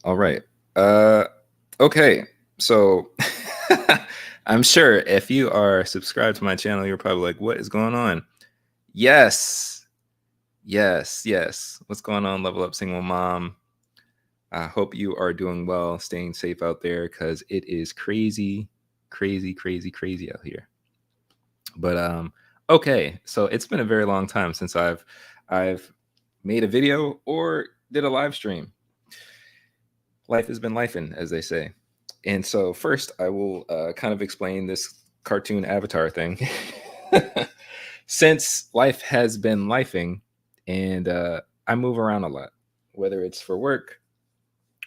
All right. Uh, okay. So I'm sure if you are subscribed to my channel, you're probably like, what is going on? Yes. Yes. Yes. What's going on, Level Up Single Mom? I hope you are doing well, staying safe out there because it is crazy, crazy, crazy, crazy out here. But okay. So it's been a very long time since I've made a video or did a live stream. Life has been lifing, as they say. And so, first, I will kind of explain this cartoon avatar thing. Since life has been lifing, and I move around a lot, whether it's for work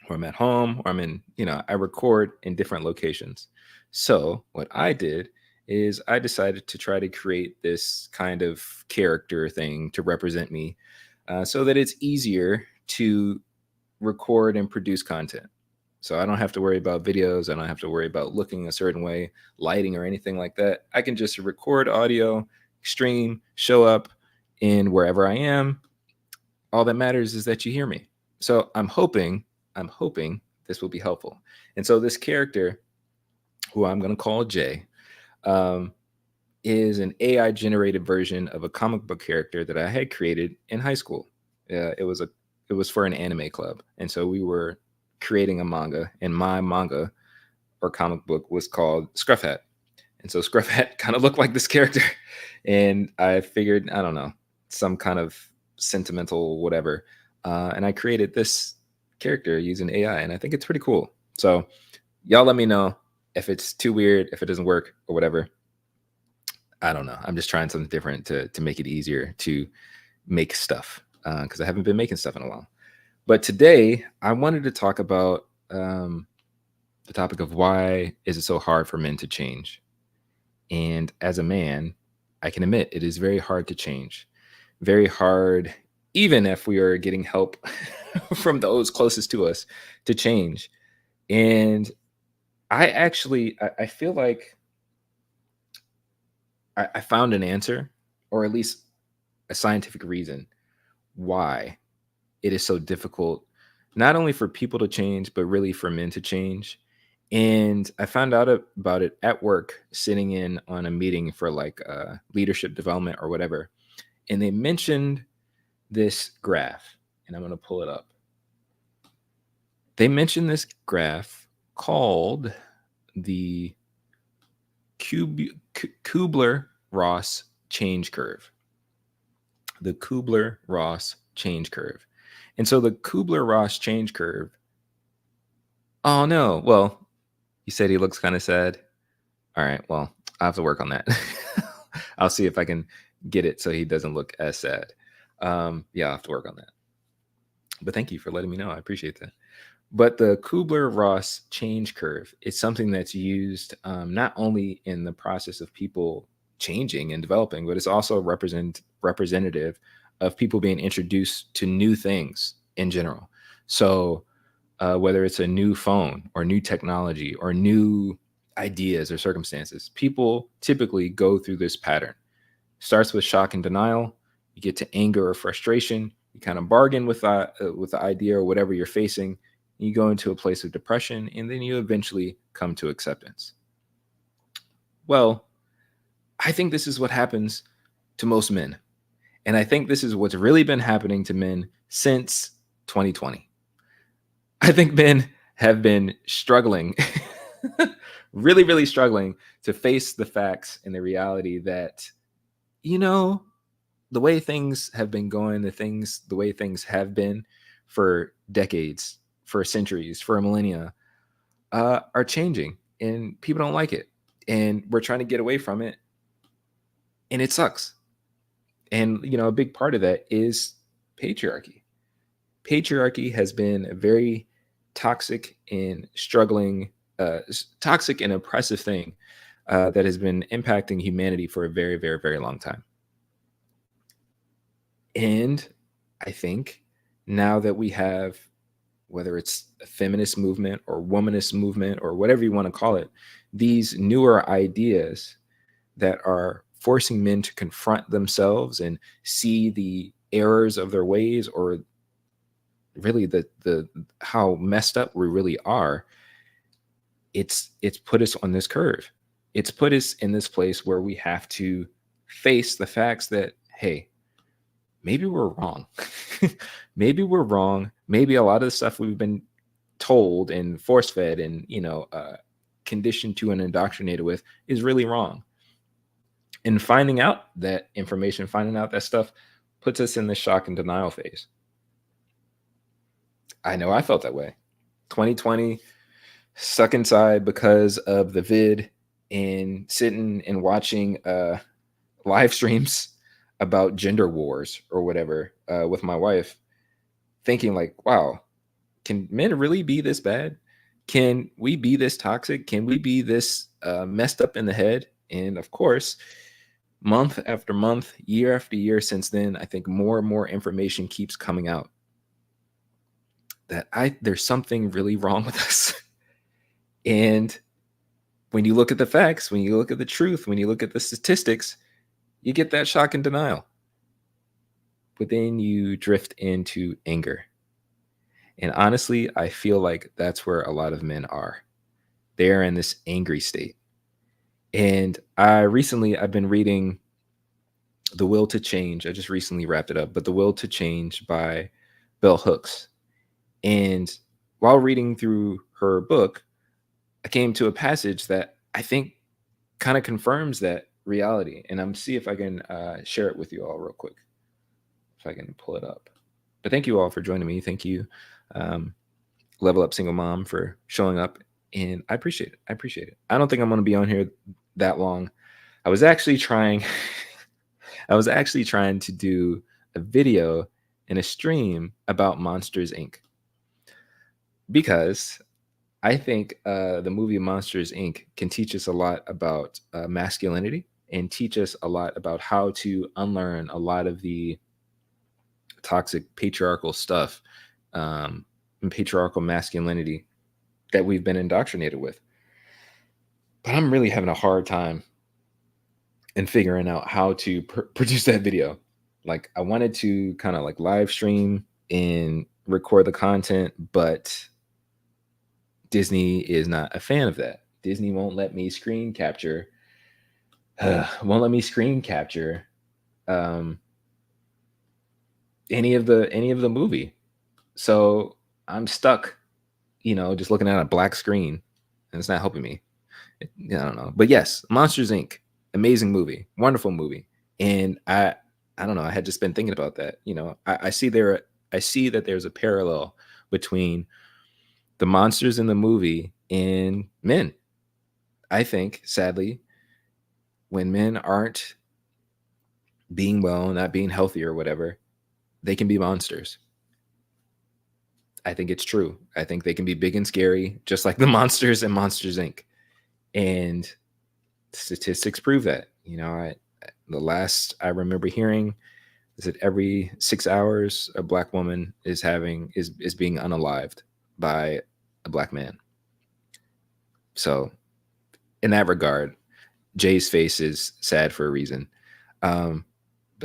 or I'm at home or I'm in, I record in different locations. So, what I did is I decided to try to create this kind of character thing to represent me so that it's easier to record and produce content. So I don't have to worry about videos. I don't have to worry about looking a certain way, lighting, or anything like that. I can just record audio, stream, show up in wherever I am. All that matters is that you hear me. So I'm hoping this will be helpful. And so this character, who I'm going to call Jay, um, is an AI generated version of a comic book character that I had created in high school. It was for an anime club, and so we were creating a manga, and my manga or comic book was called Scruff Hat. And so Scruff Hat kind of looked like this character, and I figured, I don't know, some kind of sentimental whatever, and I created this character using AI, and I think it's pretty cool. So y'all let me know if it's too weird, if it doesn't work, or whatever. I don't know. I'm just trying something different to make it easier to make stuff because I haven't been making stuff in a while. But today I wanted to talk about the topic of why is it so hard for men to change. And as a man, I can admit it is very hard to change. Very hard, even if we are getting help from those closest to us to change. And I feel like I found an answer, or at least a scientific reason why it is so difficult, not only for people to change, but really for men to change. And I found out about it at work, sitting in on a meeting for like leadership development or whatever. And they mentioned this graph, and I'm going to pull it up. They mentioned this graph called the Kubler-Ross change curve. The Kubler-Ross change curve. And so the Kubler-Ross change curve. Oh no. Well, you said he looks kind of sad. All right. Well, I have to work on that. I'll see if I can get it so he doesn't look as sad. Yeah, I'll have to work on that. But thank you for letting me know. I appreciate that. But the Kubler-Ross change curve is something that's used not only in the process of people changing and developing, but it's also representative of people being introduced to new things in general. So whether it's a new phone or new technology or new ideas or circumstances, people typically go through this pattern. Starts with shock and denial. You get to anger or frustration. You kind of bargain with the idea or whatever you're facing. You go into a place of depression, and then you eventually come to acceptance. Well, I think this is what happens to most men. And I think this is what's really been happening to men since 2020. I think men have been struggling, really, really struggling to face the facts and the reality that, the way things have been going, the way things have been for decades, for centuries, for a millennia, are changing, and people don't like it, and we're trying to get away from it, and it sucks. And a big part of that is patriarchy. Patriarchy has been a very toxic and struggling, toxic and oppressive thing that has been impacting humanity for a very, very, very long time. And I think now that we have, whether it's a feminist movement or womanist movement or whatever you want to call it, these newer ideas that are forcing men to confront themselves and see the errors of their ways, or really the how messed up we really are, it's put us on this curve. It's put us in this place where we have to face the facts that, hey, maybe we're wrong. Maybe we're wrong. Maybe a lot of the stuff we've been told and force fed and conditioned to and indoctrinated with is really wrong. And finding out that information, finding out that stuff, puts us in the shock and denial phase. I know I felt that way. 2020, stuck inside because of the vid and sitting and watching live streams about gender wars or whatever with my wife, thinking like, wow, can men really be this bad? Can we be this toxic? Can we be this messed up in the head? And of course, month after month, year after year since then, I think more and more information keeps coming out that there's something really wrong with us. And when you look at the facts, when you look at the truth, when you look at the statistics, you get that shock and denial. But then you drift into anger. And honestly, I feel like that's where a lot of men are. They're in this angry state. And I've been reading The Will to Change. I just recently wrapped it up, but The Will to Change by Bell Hooks. And while reading through her book, I came to a passage that I think kind of confirms that reality. And I'm see if I can share it with you all real quick, if I can pull it up. But thank you all for joining me. Thank you, Level Up Single Mom, for showing up. And I appreciate it. I appreciate it. I don't think I'm going to be on here that long. I was actually trying to do a video and a stream about Monsters, Inc. Because I think the movie Monsters, Inc. can teach us a lot about masculinity and teach us a lot about how to unlearn a lot of the toxic patriarchal stuff and patriarchal masculinity that we've been indoctrinated with. But I'm really having a hard time in figuring out how to produce that video. Like, I wanted to kind of like live stream and record the content, but Disney is not a fan of that. Disney won't let me screen capture. Any of the movie. So I'm stuck, just looking at a black screen, and it's not helping me. I don't know. But yes, Monsters, Inc. Amazing movie, wonderful movie. And I don't know. I had just been thinking about that. I see that there's a parallel between the monsters in the movie and men. I think, sadly, when men aren't being well, not being healthy or whatever, they can be monsters. I think it's true. I think they can be big and scary, just like the monsters in Monsters, Inc. And statistics prove that. The last I remember hearing is that every 6 hours a black woman is being unalived by a black man. So in that regard, Jay's face is sad for a reason. But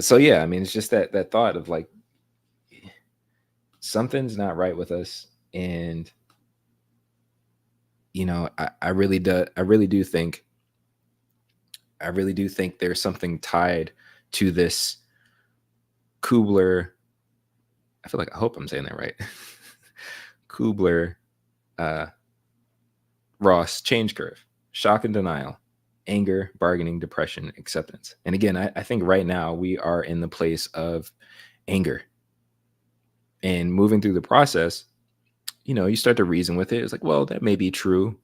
so yeah, I mean, it's just that thought of like, something's not right with us. And I really do think there's something tied to this Kubler. I hope I'm saying that right. Kubler Ross change curve: shock and denial, anger, bargaining, depression, acceptance. And again, I think right now we are in the place of anger. And moving through the process, you start to reason with it. It's like, well, that may be true.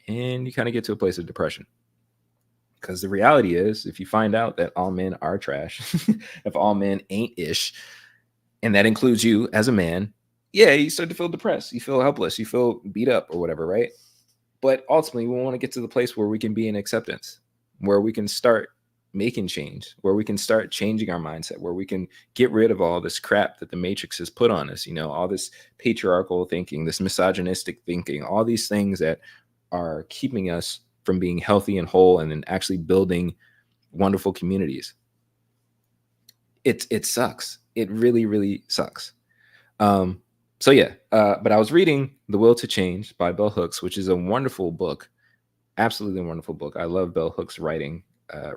And you kind of get to a place of depression. Because the reality is, if you find out that all men are trash, if all men ain't ish, and that includes you as a man, yeah, you start to feel depressed. You feel helpless. You feel beat up or whatever, right? But ultimately, we want to get to the place where we can be in acceptance, where we can start making change, where we can start changing our mindset, where we can get rid of all this crap that the Matrix has put on us, all this patriarchal thinking, this misogynistic thinking, all these things that are keeping us from being healthy and whole and then actually building wonderful communities. It sucks. It really, really sucks. So yeah, but I was reading The Will to Change by Bell Hooks, which is a wonderful book, absolutely wonderful book. I love Bell Hooks writings. I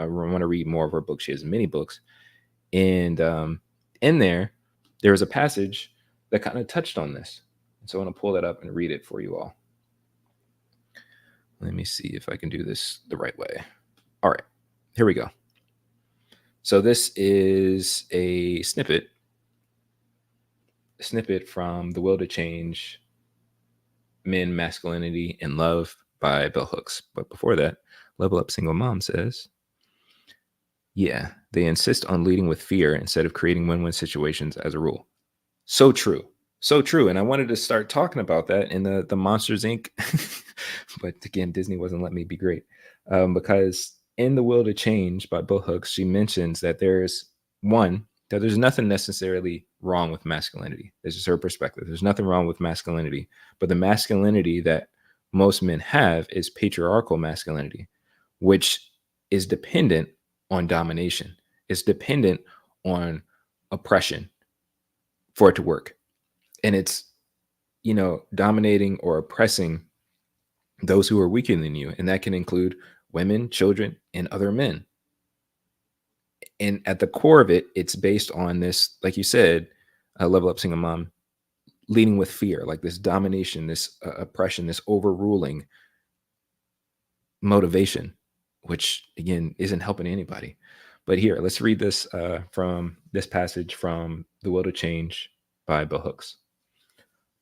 want to read more of her books. She has many books, and in there was a passage that kind of touched on this. So I want to pull that up and read it for you all. Let me see if I can do this the right way. All right, here we go. So this is a snippet from The Will to Change, Men, Masculinity, and Love by Bell Hooks. But before that, Level Up Single Mom says, yeah, they insist on leading with fear instead of creating win-win situations as a rule. So true. So true. And I wanted to start talking about that in the Monsters Inc. But again, Disney wasn't letting me be great. Because in The Will to Change by Bell Hooks, she mentions that there's nothing necessarily wrong with masculinity. This is her perspective. There's nothing wrong with masculinity, but the masculinity that most men have is patriarchal masculinity, which is dependent on domination. It's dependent on oppression for it to work. And it's, dominating or oppressing those who are weaker than you. And that can include women, children, and other men. And at the core of it, it's based on this, like you said, Level Up Single Mom, leading with fear, like this domination, this oppression, this overruling motivation, which again isn't helping anybody. But here, let's read this from this passage from The Will to Change by Bell Hooks.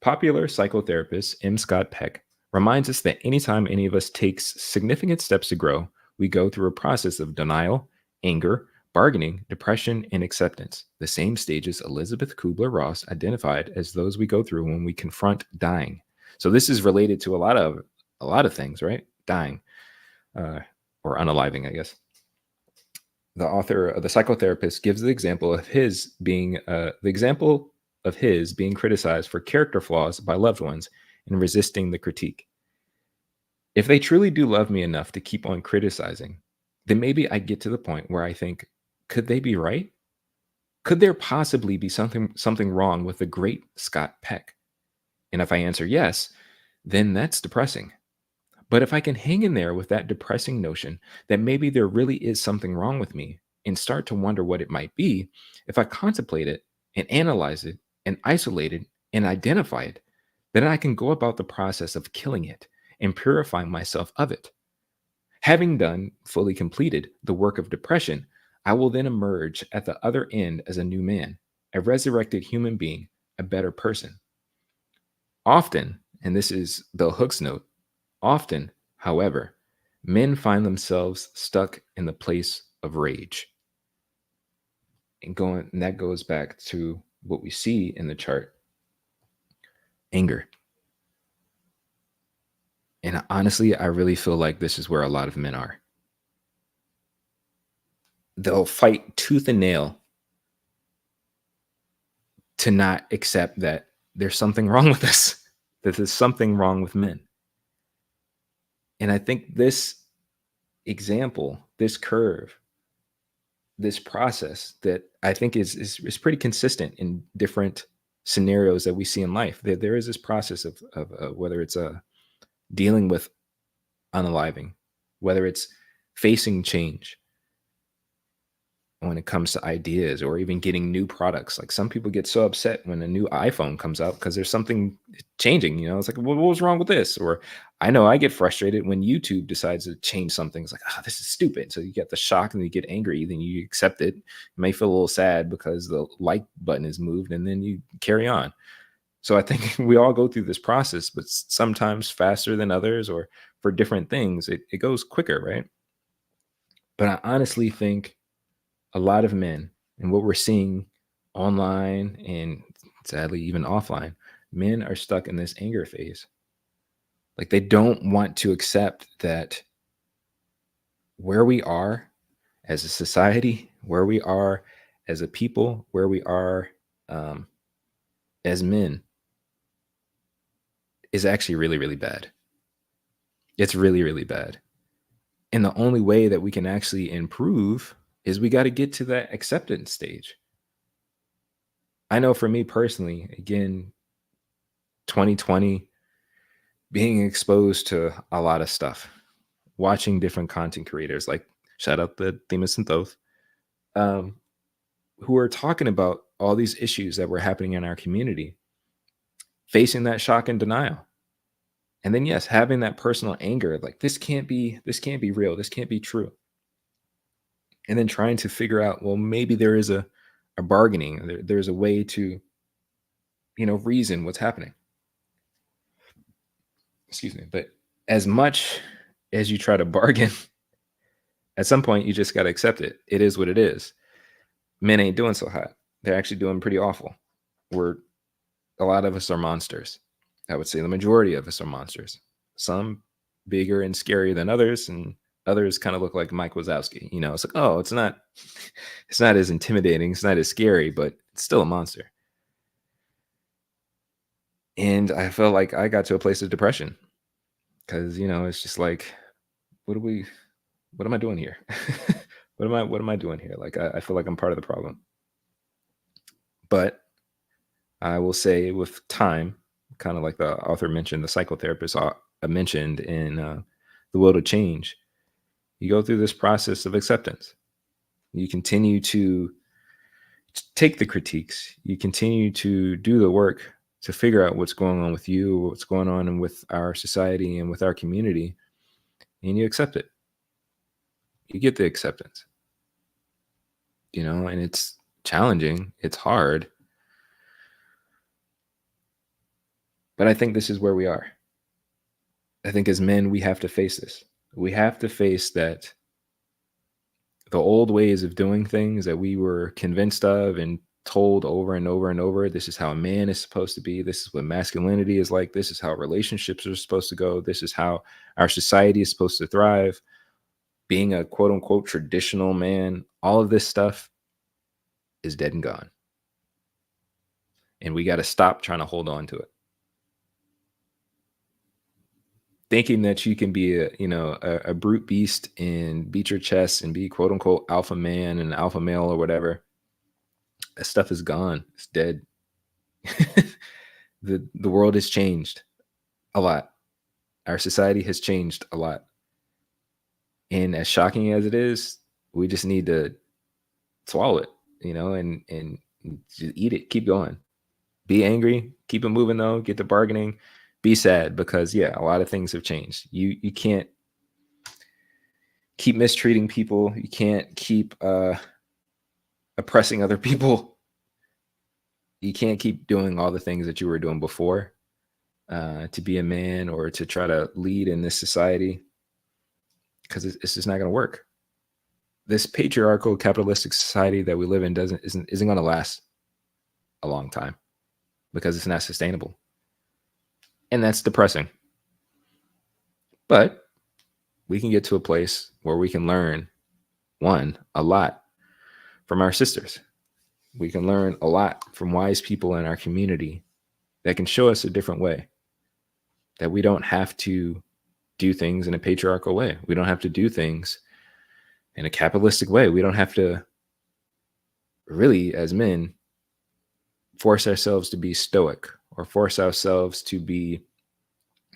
Popular psychotherapist M. Scott Peck reminds us that anytime any of us takes significant steps to grow, we go through a process of denial, anger, bargaining, depression, and acceptance, the same stages Elizabeth Kubler-Ross identified as those we go through when we confront dying. So this is related to a lot of things, right? Dying, or unaliving, I guess. The author, the psychotherapist, gives the example of his being criticized for character flaws by loved ones and resisting the critique. If they truly do love me enough to keep on criticizing, then maybe I get to the point where I think, could they be right? Could there possibly be something wrong with the great Scott Peck? And if I answer yes, then that's depressing. But if I can hang in there with that depressing notion that maybe there really is something wrong with me and start to wonder what it might be, if I contemplate it and analyze it and isolate it and identify it, then I can go about the process of killing it and purifying myself of it. Having done, fully completed, the work of depression, I will then emerge at the other end as a new man, a resurrected human being, a better person. Often, and this is Bell Hooks' note, often, however, men find themselves stuck in the place of rage. And that goes back to what we see in the chart. Anger. And honestly, I really feel like this is where a lot of men are. They'll fight tooth and nail to not accept that there's something wrong with us, that there's something wrong with men. And I think this example, this curve, this process that I think is pretty consistent in different scenarios that we see in life. There is this process of whether it's dealing with unaliving, whether it's facing change when it comes to ideas or even getting new products. Like some people get so upset when a new iPhone comes out because there's something changing, it's like, well, what was wrong with this? Or I know I get frustrated when YouTube decides to change something. It's like, this is stupid. So you get the shock and you get angry, then you accept it. You may feel a little sad because the like button is moved and then you carry on. So I think we all go through this process, but sometimes faster than others, or for different things, it goes quicker, right? But I honestly think a lot of men, and what we're seeing online and sadly even offline, men are stuck in this anger phase. Like they don't want to accept that where we are as a society, where we are as a people, where we are as men is actually really, really bad. It's really, really bad. And the only way that we can actually improve is we got to get to that acceptance stage. I know for me personally, again, 2020, being exposed to a lot of stuff, watching different content creators, like shout out the Themis and Thoth, um, who are talking about all these issues that were happening in our community, facing that shock and denial. And then yes, having that personal anger, like this can't be real, this can't be true. And then trying to figure out, well, maybe there is a bargaining, there's a way to, reason what's happening. Excuse me. But as much as you try to bargain, at some point you just got to accept it. It is what it is. Men ain't doing so hot. They're actually doing pretty awful. A lot of us are monsters. I would say the majority of us are monsters. Some bigger and scarier than others, and others kind of look like Mike Wazowski. It's like, oh, it's not as intimidating, it's not as scary, but it's still a monster. And I felt like I got to a place of depression because it's just like, what am I doing here? what am I doing here? Like I feel like I'm part of the problem. But I will say with time, kind of like the author mentioned, the psychotherapist mentioned in The Will to Change, you go through this process of acceptance. You continue to take the critiques. You continue to do the work to figure out what's going on with you, what's going on with our society and with our community, and you accept it. You get the acceptance, and it's challenging. It's hard. But I think this is where we are. I think as men, we have to face this. We have to face that the old ways of doing things that we were convinced of and told over and over and over, this is how a man is supposed to be. This is what masculinity is like. This is how relationships are supposed to go. This is how our society is supposed to thrive. Being a quote unquote traditional man, all of this stuff is dead and gone. And we got to stop trying to hold on to it. Thinking that you can be a brute beast and beat your chest and be quote unquote alpha man and alpha male or whatever, that stuff is gone. It's dead. The world has changed a lot. Our society has changed a lot. And as shocking as it is, we just need to swallow it, and just eat it. Keep going. Be angry. Keep it moving though. Get to bargaining. Be sad because a lot of things have changed. You can't keep mistreating people. You can't keep oppressing other people. You can't keep doing all the things that you were doing before to be a man or to try to lead in this society, because it's just not going to work. This patriarchal capitalistic society that we live in isn't going to last a long time because it's not sustainable. And that's depressing. But we can get to a place where we can learn, a lot from our sisters. We can learn a lot from wise people in our community that can show us a different way, that we don't have to do things in a patriarchal way. We don't have to do things in a capitalistic way. We don't have to really, as men, force ourselves to be stoic or force ourselves to be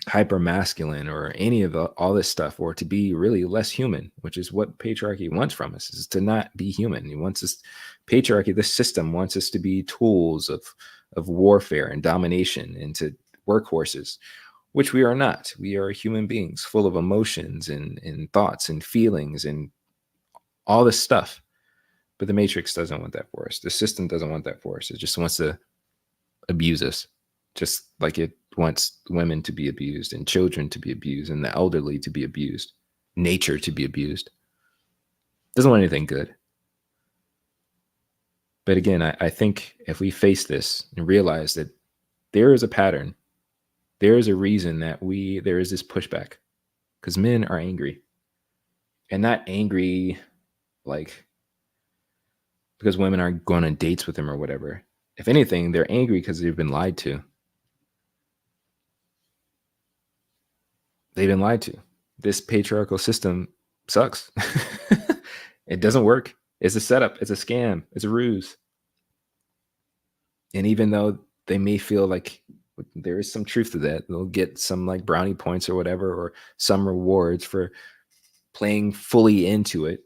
hyper masculine or any of all this stuff, or to be really less human, which is what patriarchy wants from us, is to not be human. He wants us, patriarchy, this system wants us to be tools of warfare and domination and to workhorses, which we are not. We are human beings full of emotions and thoughts and feelings and all this stuff. But the Matrix doesn't want that for us. The system doesn't want that for us. It just wants to abuse us, just like it wants women to be abused and children to be abused and the elderly to be abused, nature to be abused. It doesn't want anything good. But again, I think if we face this and realize that there is a pattern, there is a reason that there is this pushback, because men are angry, and not angry like because women aren't going on dates with them or whatever. If anything, they're angry because they've been lied to. They've been lied to. This patriarchal system sucks. It doesn't work. It's a setup. It's a scam. It's a ruse. And even though they may feel like there is some truth to that, they'll get some like brownie points or whatever, or some rewards for playing fully into it.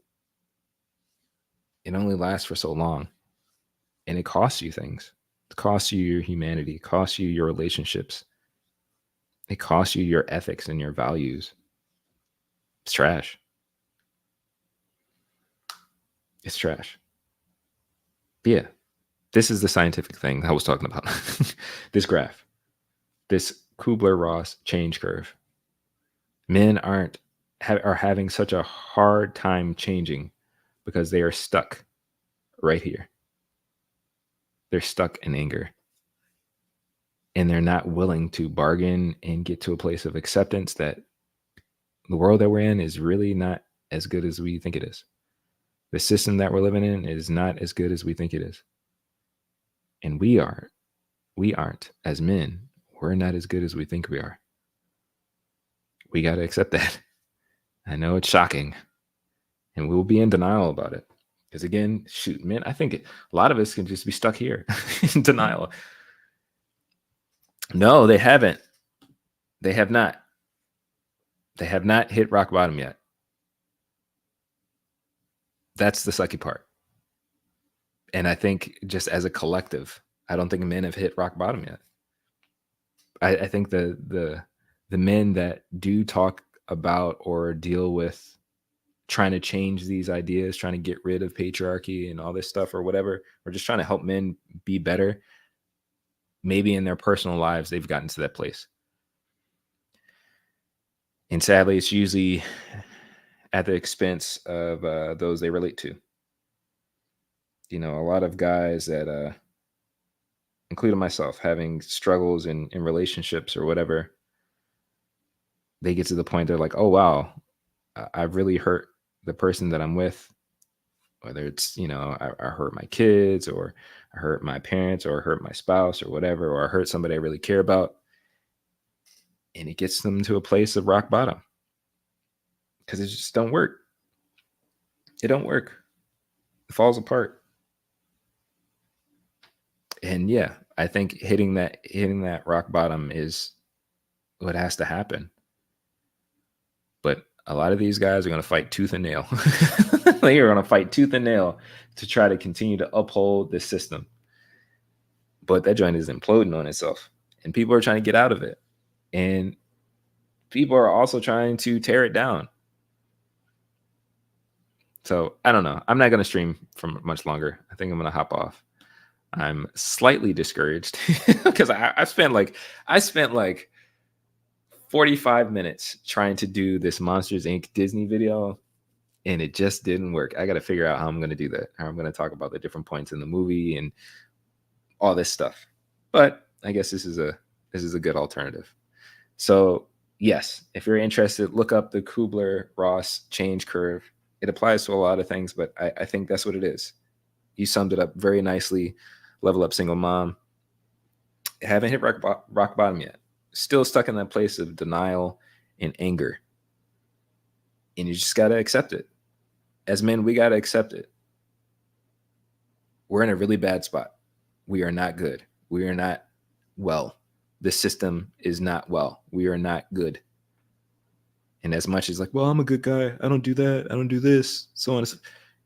It only lasts for so long, and it costs you things. It costs you your humanity, it costs you your relationships, it costs you your ethics and your values. It's trash. It's trash. But yeah, this is the scientific thing I was talking about. This graph, this Kubler-Ross change curve. Men are having such a hard time changing because they are stuck right here. They're stuck in anger. And they're not willing to bargain and get to a place of acceptance that the world that we're in is really not as good as we think it is. The system that we're living in is not as good as we think it is. And we aren't, as men, we're not as good as we think we are. We got to accept that. I know it's shocking, and we'll be in denial about it. Because again, shoot, man, I think a lot of us can just be stuck here in denial. No, they haven't. They have not. They have not hit rock bottom yet. That's the sucky part. And I think just as a collective, I don't think men have hit rock bottom yet. I think the men that do talk about or deal with trying to change these ideas, trying to get rid of patriarchy and all this stuff or whatever, or just trying to help men be better, maybe in their personal lives, they've gotten to that place. And sadly, it's usually at the expense of those they relate to. You know, a lot of guys that, including myself, having struggles in relationships or whatever, they get to the point they're like, oh, wow, I've really hurt the person that I'm with. Whether it's, you know, I hurt my kids, or I hurt my parents, or I hurt my spouse or whatever, or I hurt somebody I really care about. And it gets them to a place of rock bottom because it just don't work. It don't work. It falls apart. And yeah, I think hitting that rock bottom is what has to happen. But a lot of these guys are going to fight tooth and nail. They are going to fight tooth and nail to try to continue to uphold this system. But that joint is imploding on itself, and people are trying to get out of it. And people are also trying to tear it down. So I don't know. I'm not going to stream for much longer. I think I'm going to hop off. I'm slightly discouraged because I spent like 45 minutes trying to do this Monsters Inc. Disney video, and it just didn't work. I got to figure out how I'm going to do that. How I'm going to talk about the different points in the movie and all this stuff. But I guess this is a good alternative. So yes, if you're interested, look up the Kubler-Ross change curve. It applies to a lot of things, but I think that's what it is. You summed it up very nicely. Level Up Single Mom. Haven't hit rock bottom yet. Still stuck in that place of denial and anger. And you just got to accept it. As men, we got to accept it. We're in a really bad spot. We are not good. We are not well. The system is not well. We are not good. And as much as like, well, I'm a good guy. I don't do that. I don't do this. So on.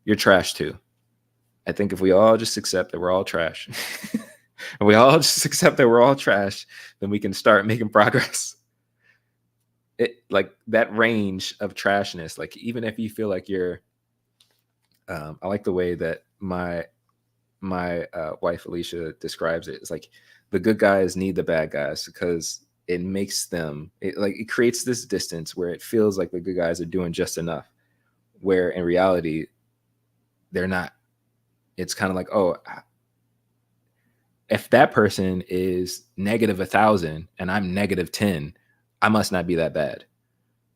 You're trash too. I think if we all just accept that we're all trash, and we all just accept that we're all trash, then we can start making progress. It like that range of trashness. Like even if you feel like you're, I like the way that my wife Alicia describes it. It's like the good guys need the bad guys because it makes them it creates this distance where it feels like the good guys are doing just enough, where in reality they're not. It's kind of like, oh, if that person is negative 1,000 and I'm negative 10, I must not be that bad.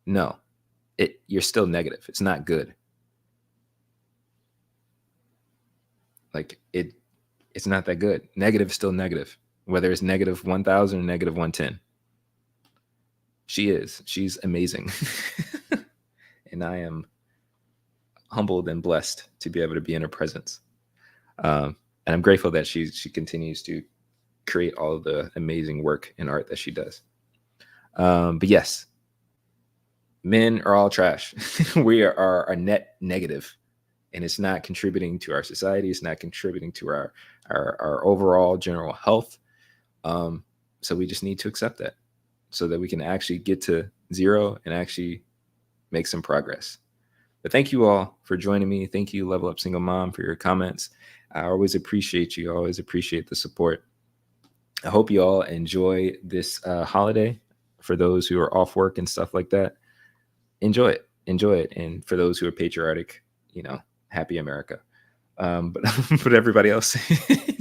No, you're still negative. It's not good. Like it's not that good. Negative is still negative, whether it's negative 1,000 or negative 110. She's amazing. And I am humbled and blessed to be able to be in her presence. And I'm grateful that she continues to create all of the amazing work and art that she does. But yes, men are all trash. We are a net negative, and it's not contributing to our society. It's not contributing to our overall general health. So we just need to accept that, so that we can actually get to zero and actually make some progress. But thank you all for joining me. Thank you, Level Up Single Mom, for your comments. I always appreciate you. I always appreciate the support. I hope you all enjoy this holiday. For those who are off work and stuff like that, enjoy it. Enjoy it. And for those who are patriotic, happy America. But but everybody else,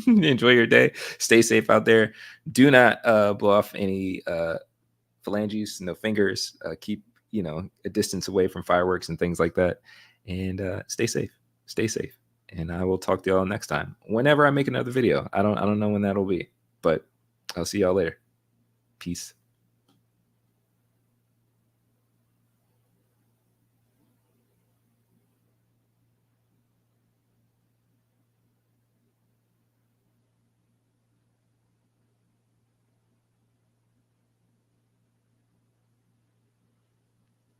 enjoy your day. Stay safe out there. Do not blow off any phalanges, no fingers. Keep a distance away from fireworks and things like that. And stay safe. Stay safe. And I will talk to y'all next time. Whenever I make another video, I don't know when that'll be, but I'll see y'all later. Peace.